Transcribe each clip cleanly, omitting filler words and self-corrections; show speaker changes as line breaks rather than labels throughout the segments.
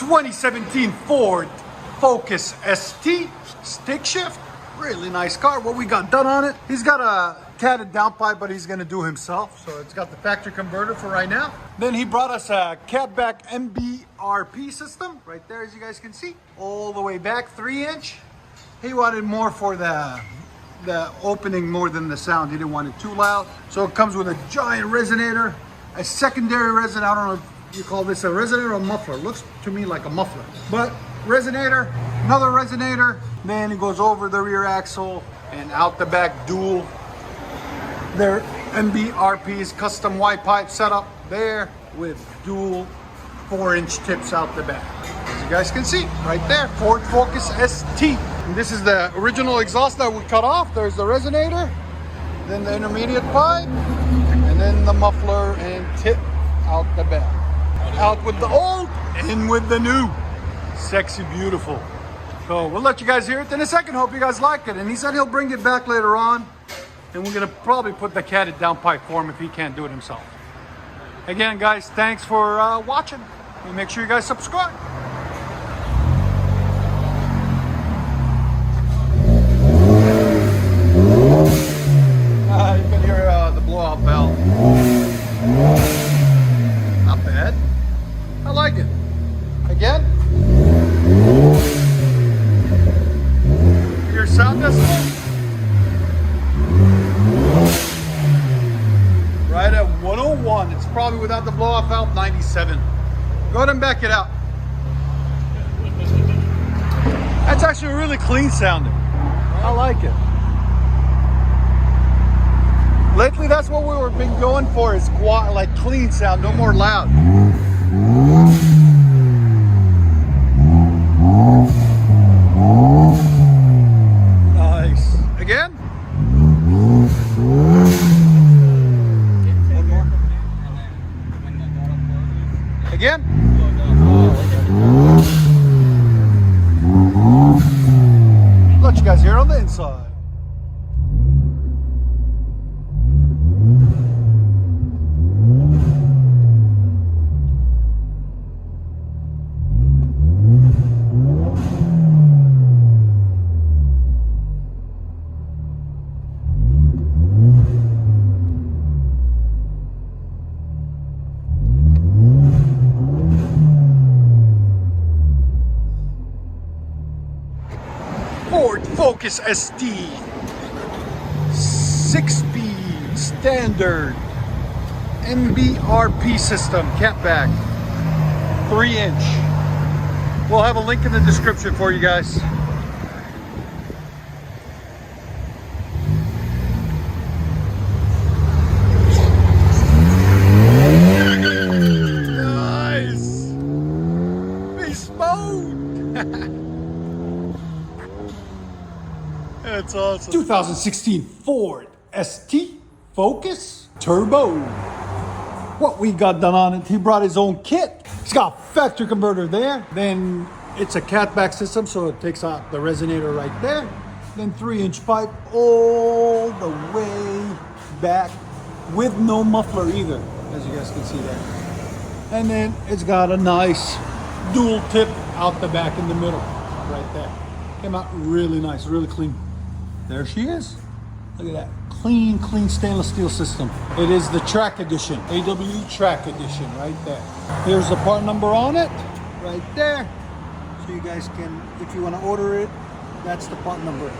2017 Ford Focus ST stick shift. Really nice car. What we got done on it, he's got a catted downpipe, but he's gonna do himself. So it's got the factory converter for right now. Then he brought us a catback MBRP system right there, as you guys can see, all the way back 3-inch. He wanted more for the opening more than the sound. He didn't want it too loud. So it comes with a giant resonator, a secondary resonator. I don't know if you call this a resonator or a muffler. It looks to me like a muffler, but resonator, another resonator. Then it goes over the rear axle and out the back dual. Their MBRP's custom Y pipe setup there with dual 4-inch tips out the back. As you guys can see right there, Ford Focus ST. And this is the original exhaust that we cut off. There's the resonator, then the intermediate pipe, and then the muffler and tip out the back. Out with the old, in with the new. Sexy, beautiful. So we'll let you guys hear it in a second. Hope you guys like it. And he said he'll bring it back later on. And we're gonna probably put the catted downpipe for him if he can't do it himself. Again, guys, thanks for watching. And make sure you guys subscribe. You can hear the blowout valve. Not bad. I like it. Again. Your sound decibel. Right at 101. It's probably without the blowout valve 97. Go ahead and back it out. That's actually really clean sounding. I like it. Lately, that's what we've been going for, is like clean sound, no more loud. Nice. Again? One more. Again? Let you guys hear on the inside. Ford Focus ST, 6-speed standard MBRP system, catback, 3-inch. We'll have a link in the description for you guys. Nice. Beast mode. That's awesome. 2016 Ford ST Focus Turbo. What we got done on it, he brought his own kit. He's got a factory converter there. Then it's a catback system, so it takes out the resonator right there. Then 3-inch pipe all the way back with no muffler either, as you guys can see there. And then it's got a nice dual tip out the back in the middle, right there. Came out really nice, really clean. There she is. Look at that. Clean, clean stainless steel system. It is the track edition, AW track edition right there. Here's the part number on it, right there. So you guys can, if you want to order it, that's the part number.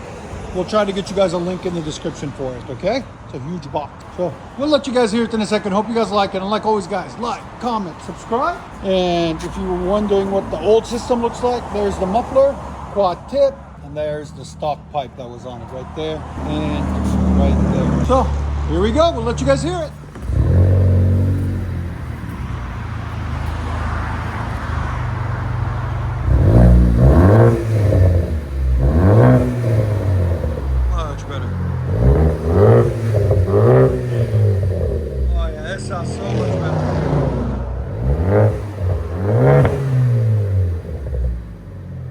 We'll try to get you guys a link in the description for it, okay? It's a huge box. So we'll let you guys hear it in a second. Hope you guys like it. And like always, guys, like, comment, subscribe. And if you were wondering what the old system looks like, there's the muffler, quad tip, and there's the stock pipe that was on it right there and right there. So here we go. We'll let you guys hear it. Much better. Oh yeah, that sounds so much better.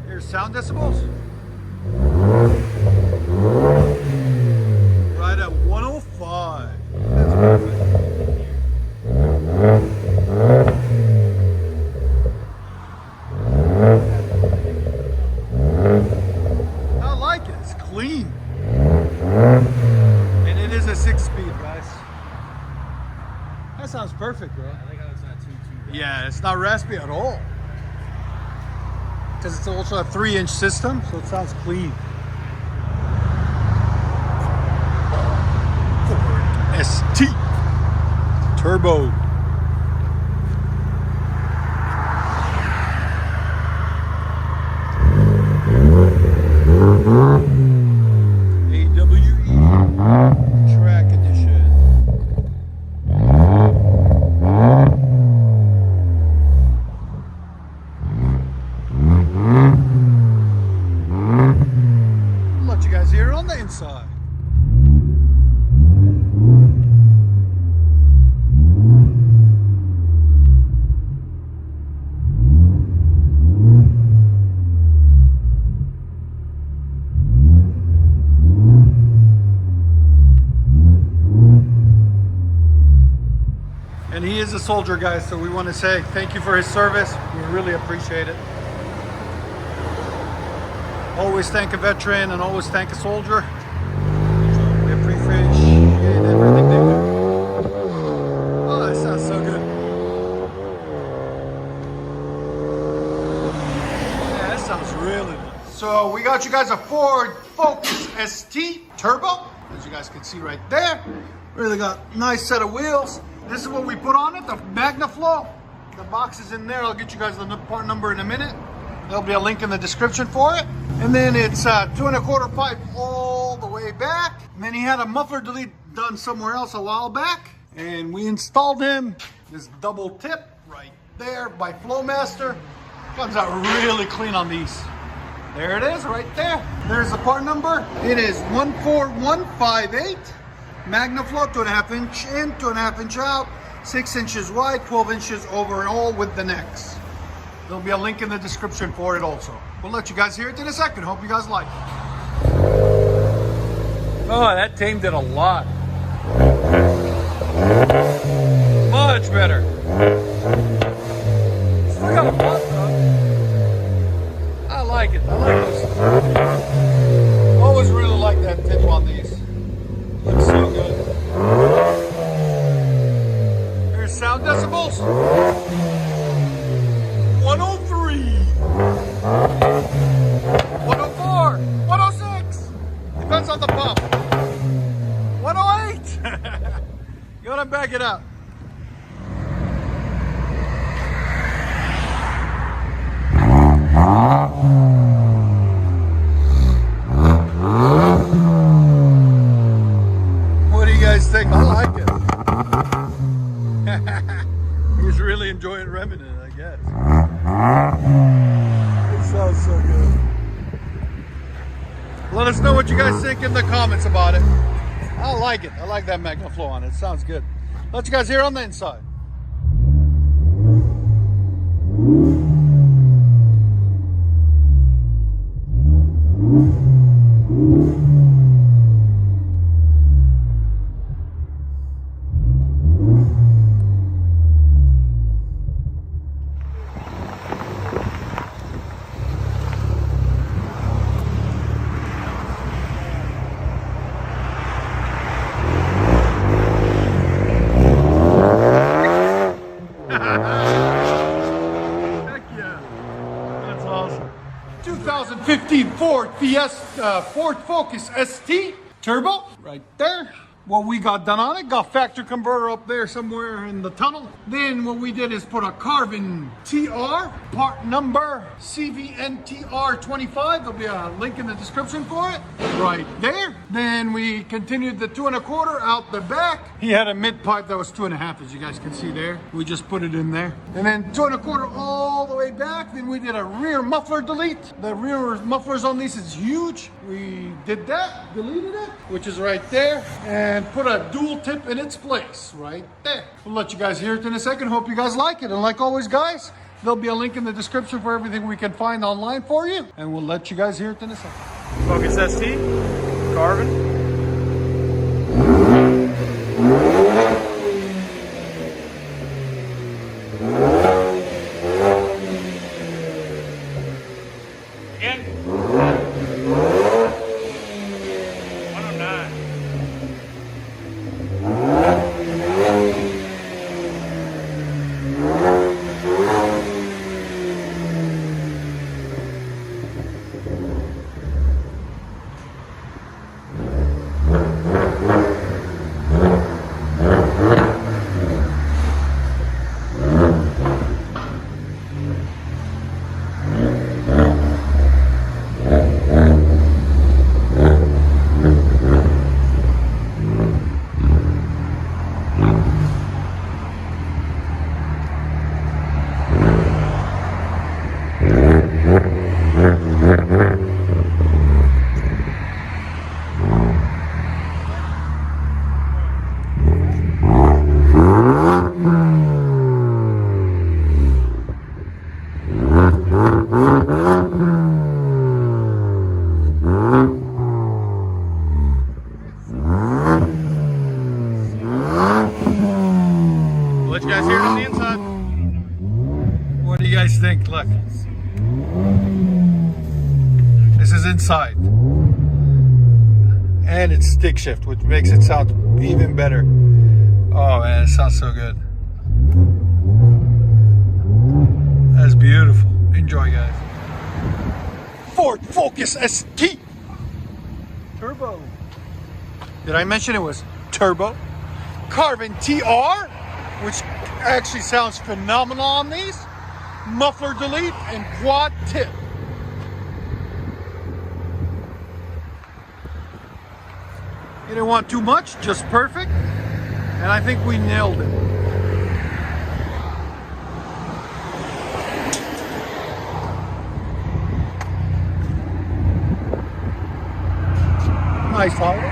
Here's sound decibels. Right at 105. That's perfect. I like it. It's clean. And it is a 6-speed, guys. That sounds perfect, bro.
I like how it's not too raspy.
Yeah, it's not raspy at all. Because it's also a 3-inch system, so it sounds clean. Ford ST Turbo. Track edition. I'll let you guys hear it on the inside. And he is a soldier, guys, so we want to say thank you for his service. We really appreciate it. Always thank a veteran and always thank a soldier. We appreciate everything they do. Oh, that sounds so good. Yeah, that sounds really good. So we got you guys a Ford Focus ST Turbo, as you guys can see right there. Really got nice set of wheels. This is what we put on it, the MagnaFlow. The box is in there. I'll get you guys the part number in a minute. There'll be a link in the description for it. And then it's 2 1/4 pipe all the way back. And then he had a muffler delete done somewhere else a while back. And we installed him this double tip right there by Flowmaster. Comes out really clean on these. There it is right there. There's the part number. It is 14158. MagnaFlow, 2.5 inch in, 2.5 inch out, 6 inches wide, 12 inches overall with the necks. There'll be a link in the description for it also. We'll let you guys hear it in a second. Hope you guys like it. Oh, that tamed it a lot. Much better. Still got a butt though. I like it. I like those. Always really like that tip on these. Looks so good. Here's sound decibels. 103. 104. 106. Depends on the pump. 108. You want to back it up. Think I like it. He's really enjoying revving it, I guess. It sounds so good. Let us know what you guys think in the comments about it. I like it. I like that MagnaFlow on it. It sounds good. Let you guys hear on the inside. Heck yeah. That's awesome. 2015 Ford Focus ST Turbo right there. What we got done on it, got factory converter up there somewhere in the tunnel. Then what we did is put a carbon TR, part number CVNTR25. There'll be a link in the description for it, right there. Then we continued the 2 1/4 out the back. He had a mid pipe that was 2.5, as you guys can see there. We just put it in there. And then 2 1/4 all the way back. Then we did a rear muffler delete. The rear mufflers on these is huge. We did that, deleted it, which is right there. And put a dual tip in its place right there. We'll let you guys hear it in a second. Hope you guys like it. And like always, guys, there'll be a link in the description for everything we can find online for you. And we'll let you guys hear it in a second.
Focus ST, carbon. Again. 109. Let you guys hear it on the inside.
What do you guys think? Look. This is inside. And it's stick shift, which makes it sound even better. Oh man, it sounds so good. That's beautiful. Enjoy, guys. Ford Focus ST. Turbo. Did I mention it was turbo? Carbon TR, which actually sounds phenomenal on these. Muffler delete and quad tip. You didn't want too much, just perfect. And I think we nailed it. Nice auto.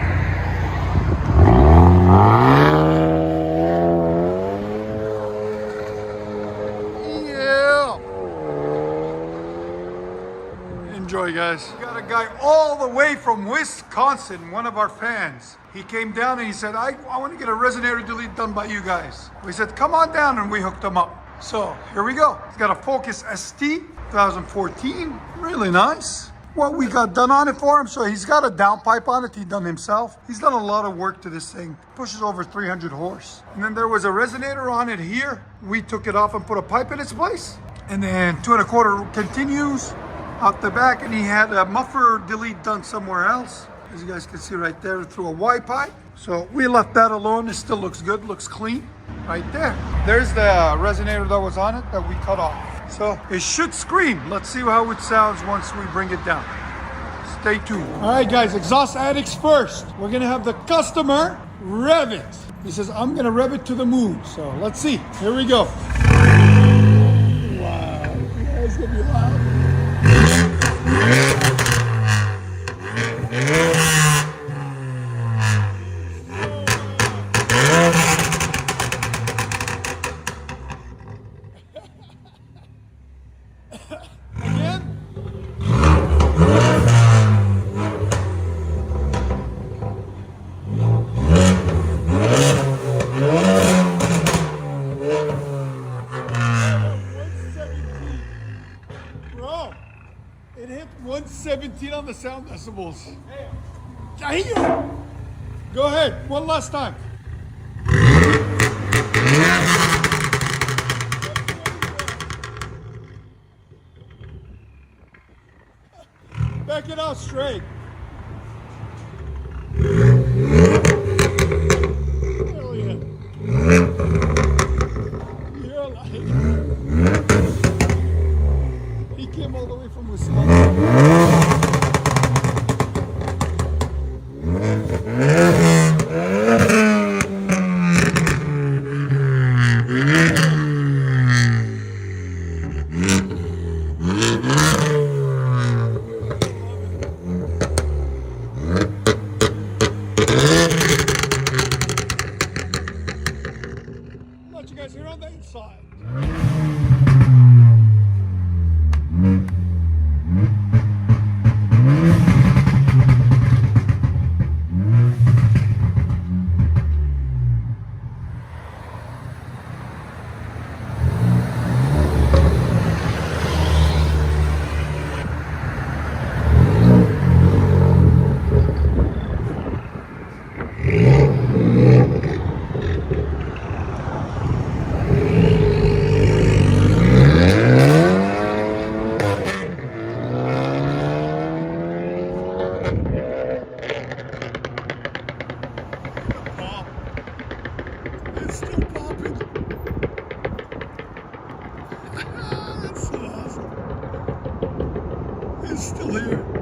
Enjoy, guys. We got a guy all the way from Wisconsin, one of our fans. He came down and he said, I want to get a resonator delete done by you guys. We said, come on down, and we hooked him up. So here we go. He's got a Focus ST 2014. Really nice. What we got done on it for him, so he's got a downpipe on it he done himself. He's done a lot of work to this thing. Pushes over 300 horse. And then there was a resonator on it here. We took it off and put a pipe in its place. And then 2 1/4 continues out the back, and he had a muffler delete done somewhere else. As you guys can see right there, through a Y pipe. So we left that alone. It still looks good, looks clean right there. There's the resonator that was on it that we cut off. So it should scream. Let's see how it sounds once we bring it down. Stay tuned. All right, guys, exhaust addicts first. We're gonna have the customer rev it. He says, I'm gonna rev it to the moon. So let's see. Here we go. Wow, it's gonna be loud. Again. Bro, it hit 117 on the sound decibels. Damn. Go ahead, one last time. Back it out straight. Hell yeah. You're like... He came all the way from Wisconsin. Let you guys hear on the inside. It's still here.